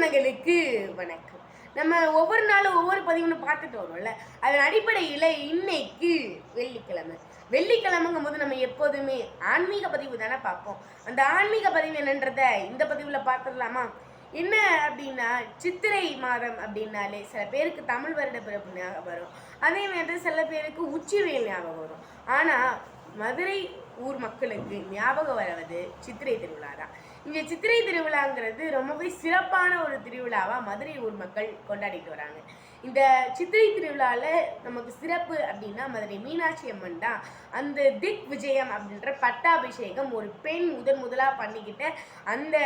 சொந்தங்களுக்கு வணக்கம். நம்ம ஒவ்வொரு நாளும் ஒவ்வொரு பதிவுன்னு பார்த்துட்டு வரோம்ல, அதன் அடிப்படையில் இன்னைக்கு வெள்ளிக்கிழமை. வெள்ளிக்கிழமைங்கும் போது நம்ம எப்போதுமே ஆன்மீக பதிவு தானே பார்ப்போம். அந்த ஆன்மீக பதிவு என்னன்றத இந்த பதிவில் பார்த்துடலாமா? என்ன அப்படின்னா, சித்திரை மாதம் அப்படின்னாலே சில பேருக்கு தமிழ் வருட பிறப்பு ஞாபகம் வரும். அதே மாதிரி சில பேருக்கு உச்சிவேல் ஞாபகம் வரும். ஆனால் மதுரை ஊர் மக்களுக்கு ஞாபகம் வருவது சித்திரை திருவிழா தான். இங்கே சித்திரை திருவிழாங்கிறது ரொம்பவே சிறப்பான ஒரு திருவிழாவாக மதுரை ஊர் மக்கள் கொண்டாடிட்டு வராங்க. இந்த சித்திரை திருவிழாவில் நமக்கு சிறப்பு அப்படின்னா மதுரை மீனாட்சி அம்மன் தான். அந்த திக் விஜயம் அப்படின்ற பட்டாபிஷேகம் ஒரு பெண் முதலாக பண்ணிக்கிட்ட அந்த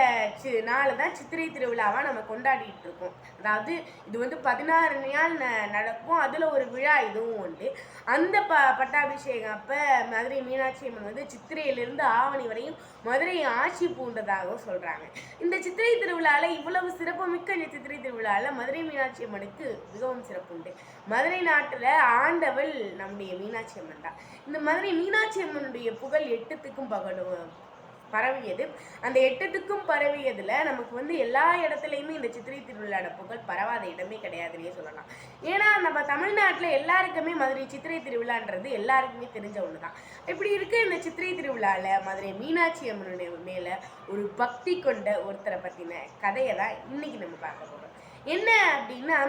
நாள் தான் சித்திரை திருவிழாவாக நம்ம கொண்டாடிட்டு இருக்கோம். அதாவது இது 16 நாள் நடக்கும். அதில் ஒரு விழா இதுவும் உண்டு. அந்த பட்டாபிஷேகம் அப்போ மதுரை மீனாட்சி அம்மன் சித்திரையிலிருந்து ஆவணி வரையும் மதுரையை ஆட்சி பூண்டதாகவும் சொல்கிறாங்க. இந்த சித்திரை திருவிழாவில் இவ்வளவு சிறப்புமிக்க இந்த சித்திரை திருவிழாவில் மதுரை மீனாட்சி அம்மனுக்கு மிகவும் சிறப்பு உண்டு. மதுரை நாட்டில் ஆண்டவள் நம்முடைய மீனாட்சி அம்மன் தான். இந்த மதுரை மீனாட்சி அம்மனுடைய புகழ் 8த்துக்கும் பரவியது. அந்த 8த்துக்கும் பரவியதுல நமக்கு எல்லா இடத்துலையுமே இந்த சித்திரை திருவிழாட புகழ் பரவாத இடமே கிடையாதுன்னே சொல்லலாம். ஏன்னா நம்ம தமிழ்நாட்டில் எல்லாருக்குமே மதுரை சித்திரை திருவிழான்றது எல்லாருக்குமே தெரிஞ்ச ஒன்று தான். இப்படி இருக்க இந்த சித்திரை திருவிழாவில் மதுரை மீனாட்சி அம்மனுடைய மேலே ஒரு பக்தி கொண்ட ஒருத்தரை பற்றின கதையை தான் இன்னைக்கு நம்ம பார்க்க போகிறோம். என்ன அப்படின்னா,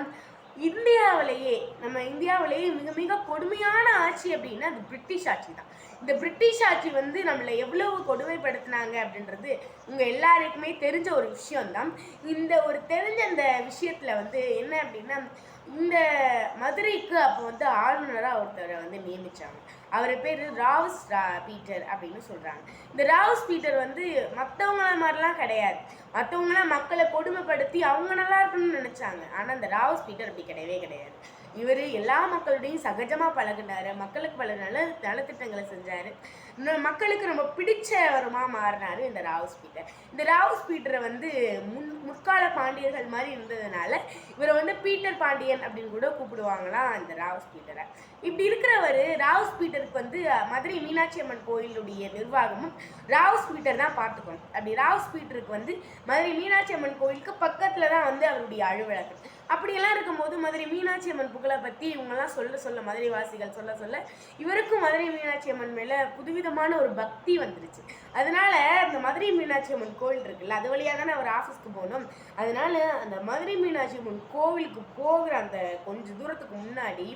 நம்ம இந்தியாவிலேயே மிக மிக கொடுமையான ஆட்சி அப்படின்னா அது பிரிட்டிஷ் ஆட்சி தான். இந்த பிரிட்டிஷ் ஆட்சி நம்மளை எவ்வளவு கொடுமைப்படுத்தினாங்க அப்படின்றது உங்கள் எல்லாருக்குமே தெரிஞ்ச ஒரு விஷயம்தான். இந்த ஒரு தெரிஞ்ச அந்த விஷயத்தில் என்ன அப்படின்னா, இந்த மதுரைக்கு அப்போ ஆளுநராக ஒருத்தரை நியமித்தாங்க. அவர் பேர் ராவ்ஸ் பீட்டர் அப்படின்னு சொல்கிறாங்க. இந்த ராவ்ஸ் பீட்டர் மற்றவங்கள மாதிரிலாம் கிடையாது. மற்றவங்களாம் மக்களை கொடுமைப்படுத்தி அவங்க நல்லா இருக்கணும்னு நினச்சாங்க. ஆனால் இந்த ராவ்ஸ் பீட்டர் அப்படி கிடையவே கிடையாது. இவர் எல்லா மக்களுடையும் சகஜமாக பழகினார். மக்களுக்கு பல நலத்திட்டங்களை செஞ்சார். மக்களுக்கு ரொம்ப பிடிச்சவருமா மாறினார் இந்த ராவ்ஸ் பீட்டர். இந்த ராவ்ஸ் பீட்டரை முற்கால பாண்டியர்கள் மாதிரி இருந்ததுனால இவரை பீட்டர் பாண்டியன் அப்படின்னு கூட கூப்பிடுவாங்களாம் இந்த ராவ்ஸ் பீட்டரை. இப்படி இருக்கிறவர் ராவ்ஸ் பீட்டருக்கு மதுரை மீனாட்சி அம்மன் கோயிலுடைய நிர்வாகமும் ராவ்ஸ் பீட்டர் தான் பார்த்துக்கணும். அப்படி ராவ்ஸ் பீட்டருக்கு மதுரை மீனாட்சி அம்மன் கோயிலுக்கு பக்கத்தில் தான் அவருடைய அலுவலகம். அப்படியெல்லாம் இருக்கும்போது மதுரை மீனாட்சி அம்மன் புகழை பற்றி இவங்கெல்லாம் சொல்ல மதுரை வாசிகள் சொல்ல இவருக்கும் மதுரை மீனாட்சி அம்மன் மேலே புதுவிதமான ஒரு பக்தி வந்துருச்சு. அதனால அந்த மதுரை மீனாட்சி அம்மன் கோவில் இருக்குல்ல, அது வழியாக தானே அவர் ஆஃபீஸ்க்கு போகணும். அதனால அந்த மதுரை மீனாட்சி அம்மன் கோவிலுக்கு போகிற அந்த கொஞ்சம் தூரத்துக்கு முன்னாடி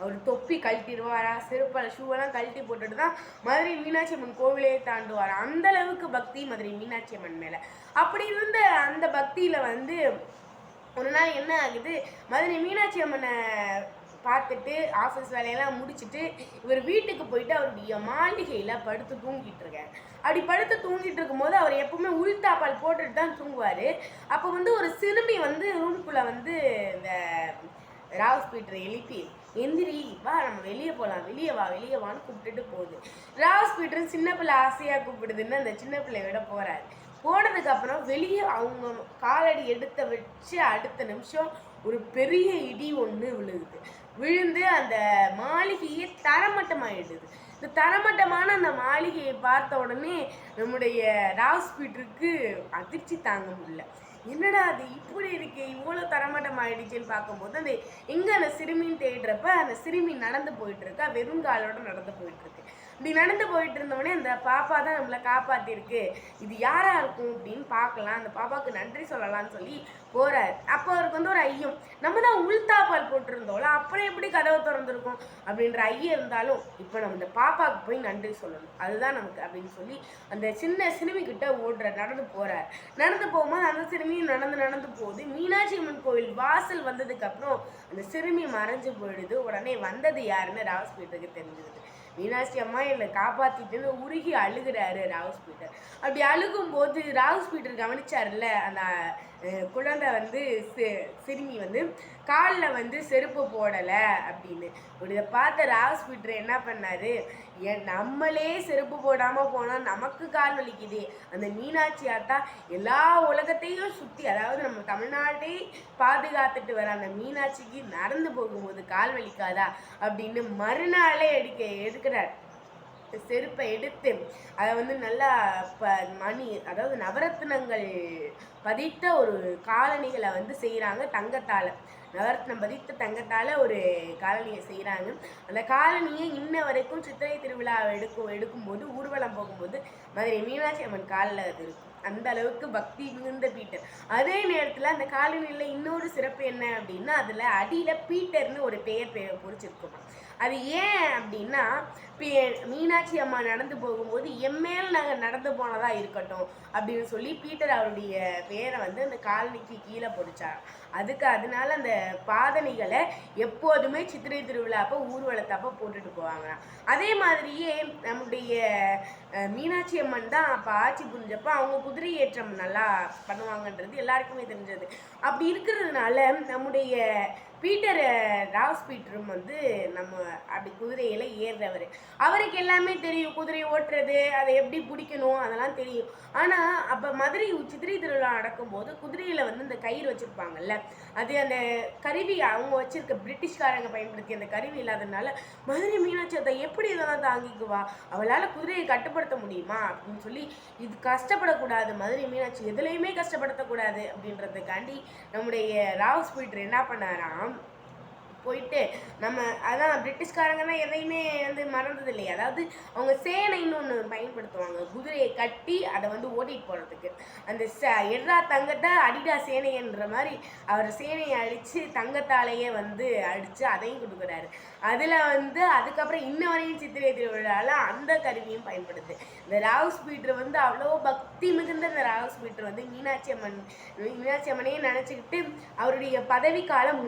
அவர் தொப்பி கழட்டிடுவாரா, செருப்பால் ஷூவெல்லாம் கழட்டி போட்டுட்டு தான் மதுரை மீனாட்சி அம்மன் கோவிலே தாண்டுவார். அந்த அளவுக்கு பக்தி மதுரை மீனாட்சி அம்மன் மேலே. அப்படி இருந்த அந்த பக்தியில் ஒரு நாள் என்ன ஆகுது, மதுரை மீனாட்சி அம்மனை பார்த்துட்டு ஆஃபீஸ் வேலையெல்லாம் முடிச்சுட்டு இவர் வீட்டுக்கு போயிட்டு அவருடைய மாளிகையில் படுத்து தூங்கிட்டு இருக்கார். அப்படி படுத்து தூங்கிட்டு இருக்கும்போது அவர் எப்பவுமே உள்தாப்பால் போட்டுட்டு தான் தூங்குவார். அப்போ ஒரு சிறுமி ரூம்குள்ளே இந்த ராவ்ஸ் பீட்டரை எழுப்பி, எந்திரி வா நம்ம வெளியே போகலாம், வெளியே வான்னு கூப்பிட்டுட்டு போகுது. ராவ்ஸ் பீட்டர் சின்ன பிள்ளை ஆசையாக கூப்பிடுதுன்னு அந்த சின்ன பிள்ளையோட போகிறாரு. போனதுக்கப்புறம் வெளியே அவங்க காலடி எடுத்த வச்சு அடுத்த நிமிஷம் ஒரு பெரிய இடி ஒன்று விழுந்து அந்த மாளிகையே தரமட்டமாயிடுது. இந்த தரமட்டமான அந்த மாளிகையை பார்த்த உடனே நம்முடைய ராவ்ஸ் பீட்டருக்கு அதிர்ச்சி தாங்க முடியல. என்னடா அது இப்படி இருக்கு, இவ்வளோ தரமட்டம் ஆயிடுச்சுன்னு பார்க்கும்போது அந்த சிறுமின்னு தேடுறப்ப அந்த சிறுமி நடந்து போயிட்டு இருக்கா, வெறுங்காலோட நடந்து போயிட்டு இருக்கு. இப்படி நடந்து போயிட்டு இருந்தோடனே அந்த பாப்பா தான் நம்மளை காப்பாத்திருக்கு, இது யாரா இருக்கும் அப்படின்னு பார்க்கலாம், அந்த பாப்பாவுக்கு நன்றி சொல்லலாம்னு சொல்லி போறாரு. அப்போ அவருக்கு ஒரு ஐயம், நம்ம தான் உள்தாப்பால் போட்டிருந்தோம்ல, அப்புறம் எப்படி கதவை திறந்துருக்கும் அப்படின்ற ஐயம் இருந்தாலும் இப்போ நம்ம இந்த பாப்பாவுக்கு போய் நன்றி சொல்லணும், அதுதான் நமக்கு அப்படின்னு சொல்லி அந்த சின்ன சிறுமி கிட்ட நடந்து போறாரு. நடந்து போகும்போது அந்த சிறுமி நடந்து போகுது. மீனாட்சி அம்மன் கோவில் வாசல் வந்ததுக்கு அப்புறம் அந்த சிறுமி மறைஞ்சு போயிடுது. உடனே வந்தது யாருன்னு ராவ்ஸ் பீட்டருக்கு தெரிஞ்சிருது. மீனாட்சி அம்மா என்னை காப்பாத்திட்டுன்னு உருகி அழுகிறாரு ராவ்ஸ் பீட்டர். அப்படி அழுகும்போது ராவ்ஸ் பீட்டர் கவனிச்சார்ல, அந்த குழந்தை சிறுமி காலில் செருப்பு போடலை அப்படின்னு. இதை பார்த்த ராவ்ஸ் பீட்டர் என்ன பண்ணாரு, நம்மளே செருப்பு போடாமல் போனால் நமக்கு கால் வலிக்குது, அந்த மீனாட்சி ஆத்தா எல்லா உலகத்தையும் சுற்றி, அதாவது நம்ம தமிழ்நாட்டை பாதுகாத்துட்டு வர அந்த மீனாட்சிக்கு நடந்து போகும்போது கால் வலிக்காதா அப்படின்னு மறுநாளே எடுக்கிறார். செருப்பை எடுத்து அதை வந்து நல்லா மணி, அதாவது நவரத்னங்கள் பதித்த ஒரு காலணிகளை வந்து செய்கிறாங்க தங்கத்தால். நவரத்னம் பதித்த தங்கத்தால் ஒரு காலணியை செய்கிறாங்க. அந்த காலணியை இன்ன வரைக்கும் சித்திரை திருவிழா எடுக்கும்போது ஊர்வலம் போகும்போது மதுரை மீனாட்சி அம்மன் காலில் அது இருக்கும். அந்த அளவுக்கு பக்தி மிகுந்த பீட்டர். அதே நேரத்தில் அந்த காலணியில் இன்னொரு சிறப்பு என்ன அப்படின்னா, அதில் அடியில் பீட்டர்னு ஒரு பெயர் பொறிச்சிருக்குமா. அது ஏன் அப்படின்னா, மீனாட்சி அம்மா நடந்து போகும்போது எம்மேல் நாங்கள் நடந்து போனதா இருக்கட்டும் அப்படின்னு சொல்லி பீட்டர் அவருடைய பேரை வந்து அந்த காலனிக்கு கீழே பொறிச்சார். அதனால அந்த பாதணிகளை எப்போதுமே சித்திரை திருவிழாப்போ ஊர்வலத்தப்போ போட்டுட்டு போவாங்க. அதே மாதிரியே நம்முடைய மீனாட்சி அம்மன் தான் அப்போ ஆட்சி புரிஞ்சப்போ அவங்க குதிரை ஏற்றம் நல்லா பண்ணுவாங்கன்றது எல்லாருக்குமே தெரிஞ்சது. அப்படி இருக்கிறதுனால நம்முடைய பீட்டர் ராவ்ஸ் பீட்டரும் வந்து நம்ம அப்படி குதிரையில ஏறுறவர். அவருக்கு எல்லாமே தெரியும், குதிரை ஓட்டுறது, அதை எப்படி பிடிக்கணும் அதெல்லாம் தெரியும். ஆனால் அப்போ மதுரை சித்திரை திருவிழா நடக்கும்போது குதிரையில் வந்து இந்த கயிறு வச்சுருப்பாங்கல்ல, அது அந்த கருவி அவங்க வச்சிருக்க பிரிட்டிஷ்காரங்க பயன்படுத்தி அந்த கருவி இல்லாததுனால மதுரை மீனாட்சி அதை எப்படி இதெல்லாம் தாங்கிக்குவா, அவளால் குதிரையை கட்டுப்படுத்த முடியுமா அப்படின்னு சொல்லி, இது கஷ்டப்படக்கூடாது, மதுரை மீனாட்சி எதுலையுமே கஷ்டப்படுத்தக்கூடாது அப்படின்றதுக்காண்டி நம்முடைய ராவ்ஸ் பீட்டர் என்ன பண்ணாராம், போயிட்டு நம்ம அதான் பிரிட்டிஷ்காரங்க தான் எதையுமே வந்து மறந்தது இல்லையா. அதாவது அவங்க சேனைன்னு ஒன்று பயன்படுத்துவாங்க, குதிரையை கட்டி அதை வந்து ஓட்டிட்டு போகிறதுக்கு. அந்த எட்ரா தங்கத்தை அடிடா சேனைன்ற மாதிரி அவர் சேனையை அடித்து தங்கத்தாலேயே வந்து அடித்து அதையும் கொடுக்குறாரு. அதில் வந்து அதுக்கப்புறம் இன்ன வரையும் சித்திரை திருவிழாவில் அந்த கருவியும் பயன்படுது. இந்த ராவ்ஸ் பீட்டர் வந்து அவ்வளோ பக்தி மிகுந்த இந்த ராவ்ஸ் பீட்டர் வந்து மீனாட்சி அம்மனையே நினச்சிக்கிட்டு அவருடைய பதவி காலம்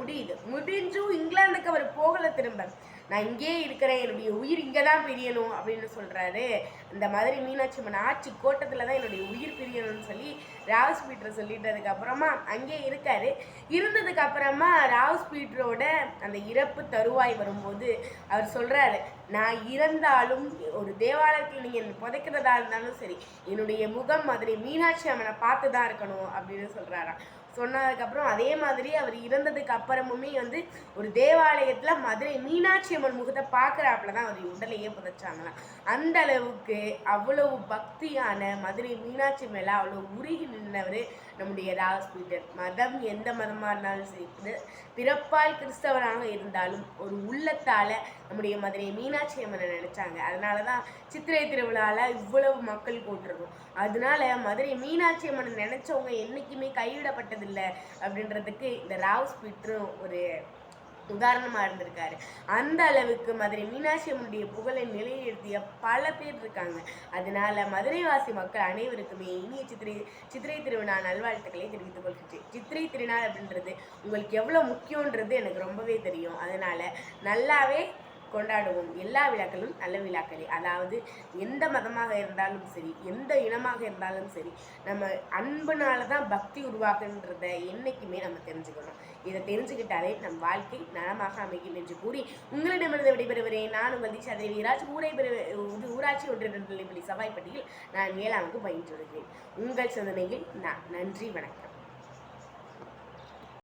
முடிஞ்சும் இங்கிலாந்துக்கு அவர் போகலை திரும்ப. நான் இங்கே இருக்கிறேன், என்னுடைய உயிர் இங்கே தான் பிரியணும் அப்படின்னு சொல்கிறாரு. இந்த மாதிரி மீனாட்சி அம்மன் ஆட்சி கோட்டத்தில் தான் என்னுடைய உயிர் பிரியணும்னு சொல்லி ராவ்ஸ் பீட்டர் சொல்லிட்டதுக்கு அப்புறமா அங்கே இருக்காரு. இருந்ததுக்கு அப்புறமா ராவ்ஸ் பீட்டரோட அந்த இறப்பு தருவாய் வரும்போது அவர் சொல்கிறாரு, நான் இறந்தாலும் ஒரு தேவாலயத்தில் நீங்கள் புதைக்கிறதா இருந்தாலும் சரி, என்னுடைய முகம் மதுரை மீனாட்சி அம்மனை பார்த்து தான் இருக்கணும் அப்படின்னு சொல்கிறாராம். சொன்னதுக்கப்புறம் அதே மாதிரி அவர் இறந்ததுக்கு அப்புறமுமே வந்து ஒரு தேவாலயத்தில் மதுரை மீனாட்சி அம்மன் முகத்தை பார்க்குறாப்புல தான் அவர் உடலையே புதைச்சாங்களாம். அந்த அளவுக்கு அவ்வளவு பக்தியான மதுரை மீனாட்சி மேலே அவ்வளோ உருகி நின்றவர் நம்முடைய ராவ்ஸ் பீட்டர். மதம் எந்த மதமாக இருந்தாலும் சரி, பிறப்பால் கிறிஸ்தவராக இருந்தாலும் ஒரு உள்ளத்தால் நம்முடைய மதுரை மீனாட்சி அம்மனை நினைச்சாங்க. அதனால தான் சித்திரை திருவிழாவில் இவ்வளவு மக்கள் கூட்டுருக்கும். அதனால மதுரை மீனாட்சி அம்மனை நினைச்சவங்க என்றைக்குமே கைவிடப்பட்டதில்லை அப்படின்றதுக்கு இந்த ராவ்ஸ் பீட்டரும் ஒரு உதாரணமாக இருந்திருக்காரு. அந்த அளவுக்கு மதுரை மீனாட்சி அம்மனுடைய புகழை நிலைநிறுத்திய பல பேர் இருக்காங்க. அதனால மதுரைவாசி மக்கள் அனைவருக்குமே இனிய சித்திரை திருநாள் நல்வாழ்த்துக்களை தெரிவித்துக் கொள்கிறேன். சித்திரை திருநாள் அப்படின்றது உங்களுக்கு எவ்வளோ முக்கியன்றது எனக்கு ரொம்பவே தெரியும். அதனால நல்லாவே கொண்டாடுவோம். எல்லா விழாக்களும் நல்ல விழாக்களே. அதாவது எந்த மதமாக இருந்தாலும் சரி, எந்த இனமாக இருந்தாலும் சரி, நம்ம அன்புனால தான் பக்தி உருவாக்குன்றத என்றைக்குமே நம்ம தெரிஞ்சுக்கணும். இதை தெரிஞ்சுக்கிட்டாலே நம் வாழ்க்கை நலமாக அமையும் என்று கூறி உங்களிடமிருந்து விடைபெறுகிறேன். நான் உங்கள் தீட்சா தேவிராஜ். ஊராட்சி ஒன்றிய சவாய்ப்பட்டியில் நான் 7ஆம் வகுப்பு பயின்று வருகிறேன். உங்கள் சிந்தனையில் நான். நன்றி, வணக்கம்.